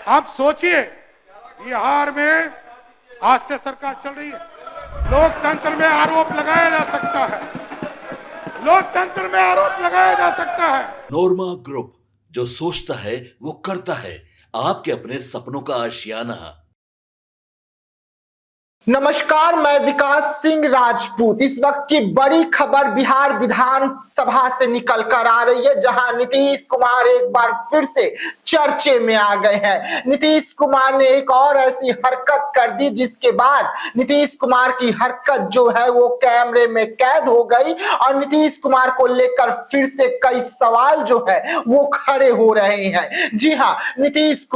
आप सोचिए, बिहार में आज से सरकार चल रही है, लोकतंत्र में आरोप लगाया जा सकता है, लोकतंत्र में आरोप लगाया जा सकता है। नोरमा ग्रुप, जो सोचता है वो करता है। आपके अपने सपनों का आशियाना। नमस्कार, मैं विकास सिंह राजपूत। इस वक्त की बड़ी खबर बिहार विधानसभा से निकल कर आ रही है, जहां नीतीश कुमार एक बार फिर से चर्चे में आ गए हैं। नीतीश कुमार ने एक और ऐसी हरकत कर दी जिसके बाद नीतीश कुमार की हरकत जो है वो कैमरे में कैद हो गई और नीतीश कुमार को लेकर फिर से कई सवाल जो है वो खड़े हो रहे हैं। जी हाँ, नीतीश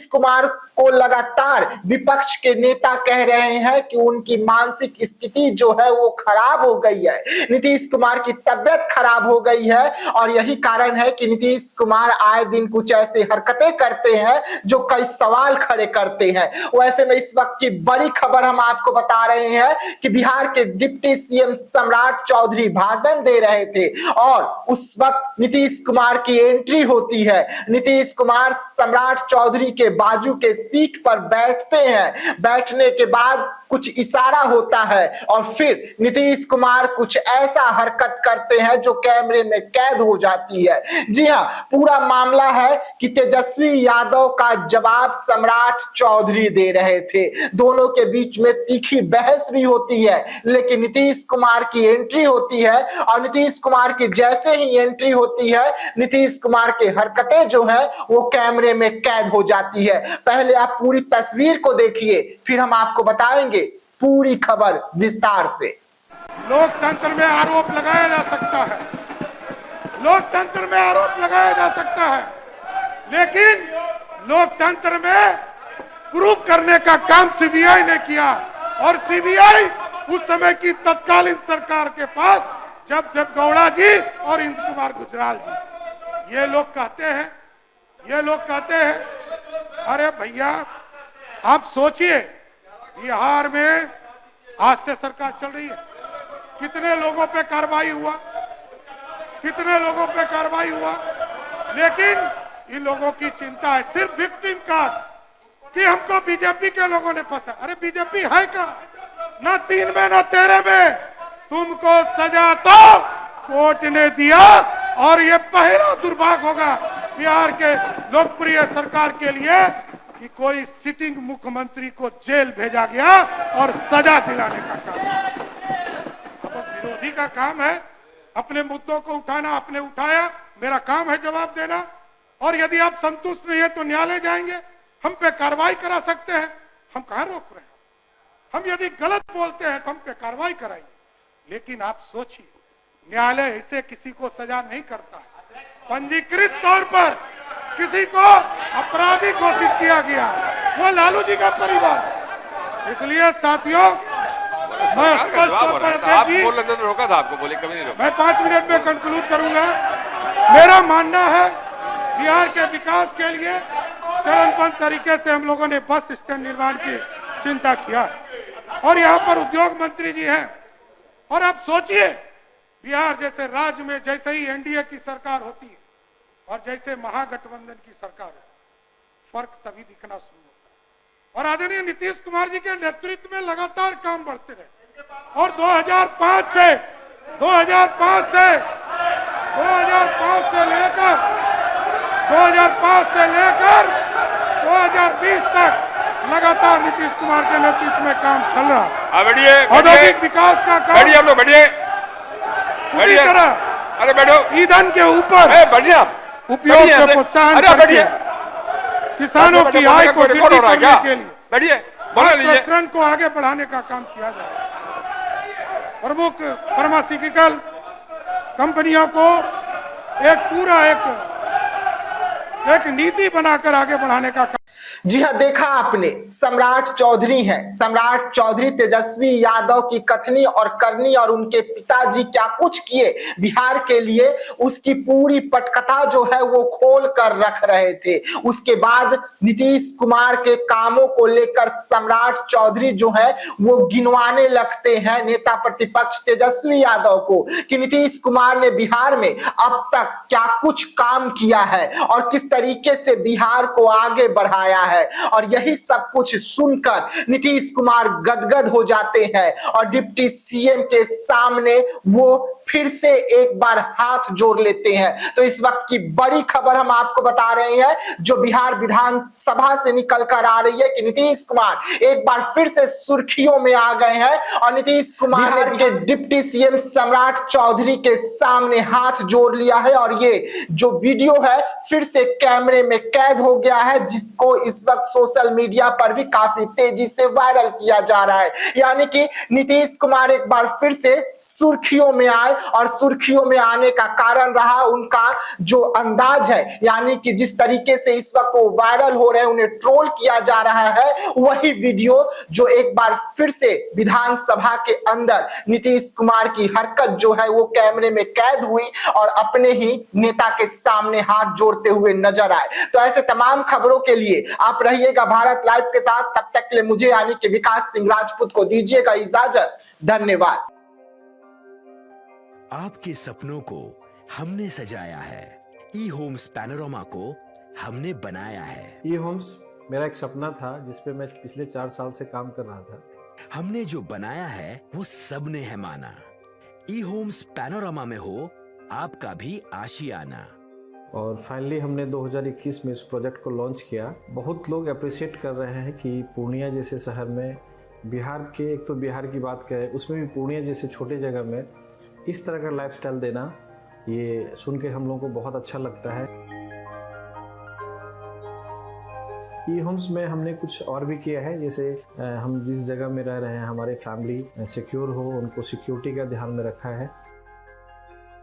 कुमार को लगातार विपक्ष के नेता कह रहे हैं कि उनकी मानसिक स्थिति जो है वो खराब हो गई है, नीतीश कुमार की तबियत खराब हो गई है और यही कारण है कि नीतीश कुमार आए दिन कुछ ऐसे हरकतें करते हैं जो कई सवाल खड़े करते हैं। वैसे में इस वक्त की बड़ी खबर हम आपको बता रहे हैं कि बिहार के डिप्टी सीएम सम्राट चौधरी भाषण दे रहे थे और उस वक्त नीतीश कुमार की एंट्री होती है। नीतीश कुमार सम्राट चौधरी के बाजू के सीट पर बैठते हैं, बैठने के बाद कुछ इशारा होता है और फिर नीतीश कुमार कुछ ऐसा हरकत करते हैं जो कैमरे में कैद हो जाती है। जी हां, पूरा मामला है कि तेजस्वी यादव का जवाब सम्राट चौधरी दे रहे थे। दोनों के बीच में तीखी बहस भी होती है, लेकिन नीतीश कुमार की एंट्री होती है और नीतीश कुमार की जैसे ही एंट्री होती है, नीतीश कुमार की हरकतें जो है वो कैमरे में कैद हो जाती है। पहले आप पूरी तस्वीर को देखिए, फिर हम आपको बताएंगे पूरी खबर विस्तार से। लोकतंत्र में आरोप लगाया जा सकता है, लोकतंत्र में आरोप लगाया जा सकता है, लेकिन लोकतंत्र में प्रूव करने का काम सीबीआई ने किया और सीबीआई उस समय की तत्कालीन सरकार के पास जब देवगौड़ा जी और इंदु कुमार गुजराल जी, ये लोग कहते हैं अरे भैया आप सोचिए, बिहार में आज से सरकार चल रही है, कितने लोगों पे कार्रवाई हुआ, लेकिन इन लोगों की चिंता है सिर्फ विक्टिम कार्ड कि हमको बीजेपी के लोगों ने फंसा। अरे बीजेपी है क्या? ना 3 में ना 13 में तुमको सजा तो कोर्ट ने दिया और ये पहला दुर्भाग्य होगा बिहार के लोकप्रिय सरकार के लिए कि कोई सिटिंग मुख्यमंत्री को जेल भेजा गया और सजा दिलाने का काम। अब विरोधी का काम है अपने मुद्दों को उठाना, आपने उठाया, मेरा काम है जवाब देना और यदि आप संतुष्ट नहीं है तो न्यायालय जाएंगे, हम पे कार्रवाई करा सकते हैं, हम कहां रोक रहे हैं। हम यदि गलत बोलते हैं तो हम पे कार्रवाई कराएंगे, लेकिन आप सोचिए न्यायालय ऐसे किसी को सजा नहीं करता है। पंजीकृत तौर पर किसी को अपराधी घोषित किया गया, वो लालू जी का परिवार। इसलिए साथियों, मैं स्पष्ट तौर पर रोका था आपको, बोले कभी नहीं रोका। मैं 5 मिनट में कंक्लूड करूंगा। मेरा मानना है बिहार के विकास के लिए चरणबद्ध तरीके से हम लोगों ने बस स्टैंड निर्माण की चिंता किया है और यहाँ पर उद्योग मंत्री जी हैं और आप सोचिए बिहार जैसे राज्य में जैसे ही एनडीए की सरकार होती है और जैसे महागठबंधन की सरकार है, फर्क तभी दिखना शुरू होता है। और आदरणीय नीतीश कुमार जी के नेतृत्व में लगातार काम बढ़ते रहे और 2005 से लेकर 2020 तक लगातार नीतीश कुमार के नेतृत्व में काम चल रहा है। औद्योगिक विकास का काम पूरी तरह, अरे बैठो, ईंधन के ऊपर उपयोग से प्रोत्साहन करके किसानों की आय को वृद्धि करने के लिए प्रसरण को आगे बढ़ाने का काम किया जा रहा है। प्रमुख फार्मास्यूटिकल कंपनियों को एक नीति बनाकर आगे बढ़ाने का काम। जी हाँ, देखा आपने, सम्राट चौधरी हैं। सम्राट चौधरी तेजस्वी यादव की कथनी और करनी और उनके पिताजी क्या कुछ किए बिहार के लिए, उसकी पूरी पटकथा जो है वो खोल कर रख रहे थे। उसके बाद नीतीश कुमार के कामों को लेकर सम्राट चौधरी जो है वो गिनवाने लगते हैं नेता प्रतिपक्ष तेजस्वी यादव को कि नीतीश कुमार ने बिहार में अब तक क्या कुछ काम किया है और किस तरीके से बिहार को आगे बढ़ाया है। और यही सब कुछ सुनकर नीतीश कुमार गदगद हो जाते हैं और डिप्टी सीएम के सामने वो फिर से एक बार हाथ जोड़ लेते हैं। तो इस वक्त की बड़ी खबर हम आपको बता रहे हैं जो बिहार विधानसभा से निकल कर आ रही है कि नीतीश कुमार एक बार फिर से सुर्खियों में आ गए हैं और नीतीश कुमार ने डिप्टी सीएम सम्राट चौधरी के सामने हाथ जोड़ लिया है। और ये जो वीडियो है फिर से कैमरे में कैद हो गया है, जिसको इस वक्त सोशल मीडिया पर भी काफी तेजी से वायरल किया जा रहा है। यानी कि नीतीश कुमार एक बार फिर से सुर्खियों में आए और सुर्खियों में आने का कारण रहा उनका जो अंदाज है, यानी कि जिस तरीके से इस वक्त वो वायरल हो रहे हैं, उन्हें ट्रोल किया जा रहा है, वही वीडियो जो एक बार फिर से विधानसभा के अंदर नीतीश कुमार की हरकत जो है वो कैमरे में कैद हुई और अपने ही नेता के सामने हाथ जोड़ते हुए नजर आए। तो ऐसे तमाम खबरों के लिए आप रहिएगा भारत लाइव के साथ। तब तक के लिए मुझे यानी कि विकास सिंह राजपूत को दीजिएगा इजाजत। धन्यवाद। आपके सपनों को हमने सजाया है, ई होम्स पैनोरमा को हमने बनाया है। ई होम्स मेरा एक सपना था जिस पे मैं पिछले 4 साल से काम कर रहा था। हमने जो बनाया है वो सबने है माना। ई होम्स पैनोरमा में हो आपका भी आशियाना। और फाइनली हमने 2021 में इस प्रोजेक्ट को लॉन्च किया। बहुत लोग अप्रिशिएट कर रहे हैं कि पूर्णिया जैसे शहर में बिहार के, एक तो बिहार की बात करें उसमें भी पूर्णिया जैसे छोटे जगह में इस तरह का लाइफस्टाइल देना, ये सुन के हम लोगों को बहुत अच्छा लगता है। ई होम्स में हमने कुछ और भी किया है, जैसे हम जिस जगह में रह रहे हैं हमारे फैमिली सिक्योर हो, उनको सिक्योरिटी का ध्यान में रखा है।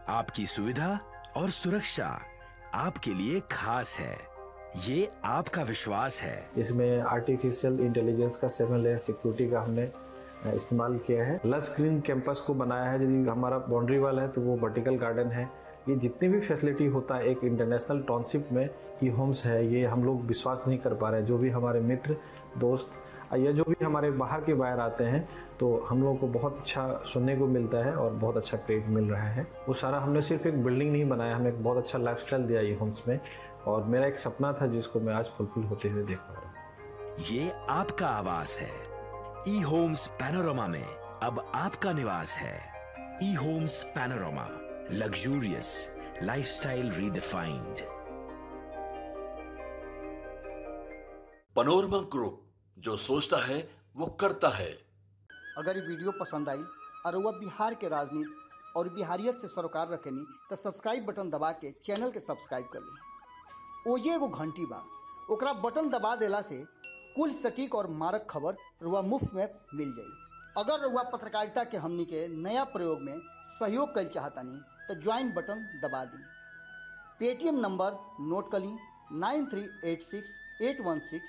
आपकी सुविधा और सुरक्षा आपके लिए खास है, ये आपका विश्वास है। इसमें आर्टिफिशियल इंटेलिजेंस का 7 लेयर सिक्योरिटी का हमने इस्तेमाल किया है। लस ग्रीन कैंपस को बनाया है। यदि हमारा बाउंड्री वाल है तो वो वर्टिकल गार्डन है। ये जितनी भी फैसिलिटी होता है एक इंटरनेशनल टाउनशिप में ई होम्स है, ये हम लोग विश्वास नहीं कर पा रहे हैं। जो भी हमारे मित्र दोस्त या जो भी हमारे बाहर के बाहर आते हैं तो हम लोगों को बहुत अच्छा सुनने को मिलता है और बहुत अच्छा क्रेडिट मिल रहा है। वो सारा हमने सिर्फ एक बिल्डिंग नहीं बनाया, हमें एक बहुत अच्छा लाइफस्टाइल दिया ई होम्स में। और मेरा एक सपना था जिसको मैं आज फुलफिल होते हुए देख पा रहा हूँ। ये आपका आवास है। ई होम्स पैनोरमा में अब आपका निवास है। E Homes Panorama, luxurious lifestyle redefined. Panorama Group, जो सोचता है वो करता है। अगर ये वीडियो पसंद आई और वह बिहार के राजनीति और बिहारियत से सरोकार रखेनी तो सब्सक्राइब बटन दबा के चैनल के सब्सक्राइब कर ली। ओजे एगो घंटी बा, ओकरा बटन दबा देला से कुल सटीक और मारक खबर रुआ मुफ्त में मिल जाई। अगर रुआ पत्रकारिता के हमनी के नया प्रयोग में सहयोग कर चाहतानी तो ज्वाइन बटन दबा दी। पेटीएम नंबर नोट कर ली 93868167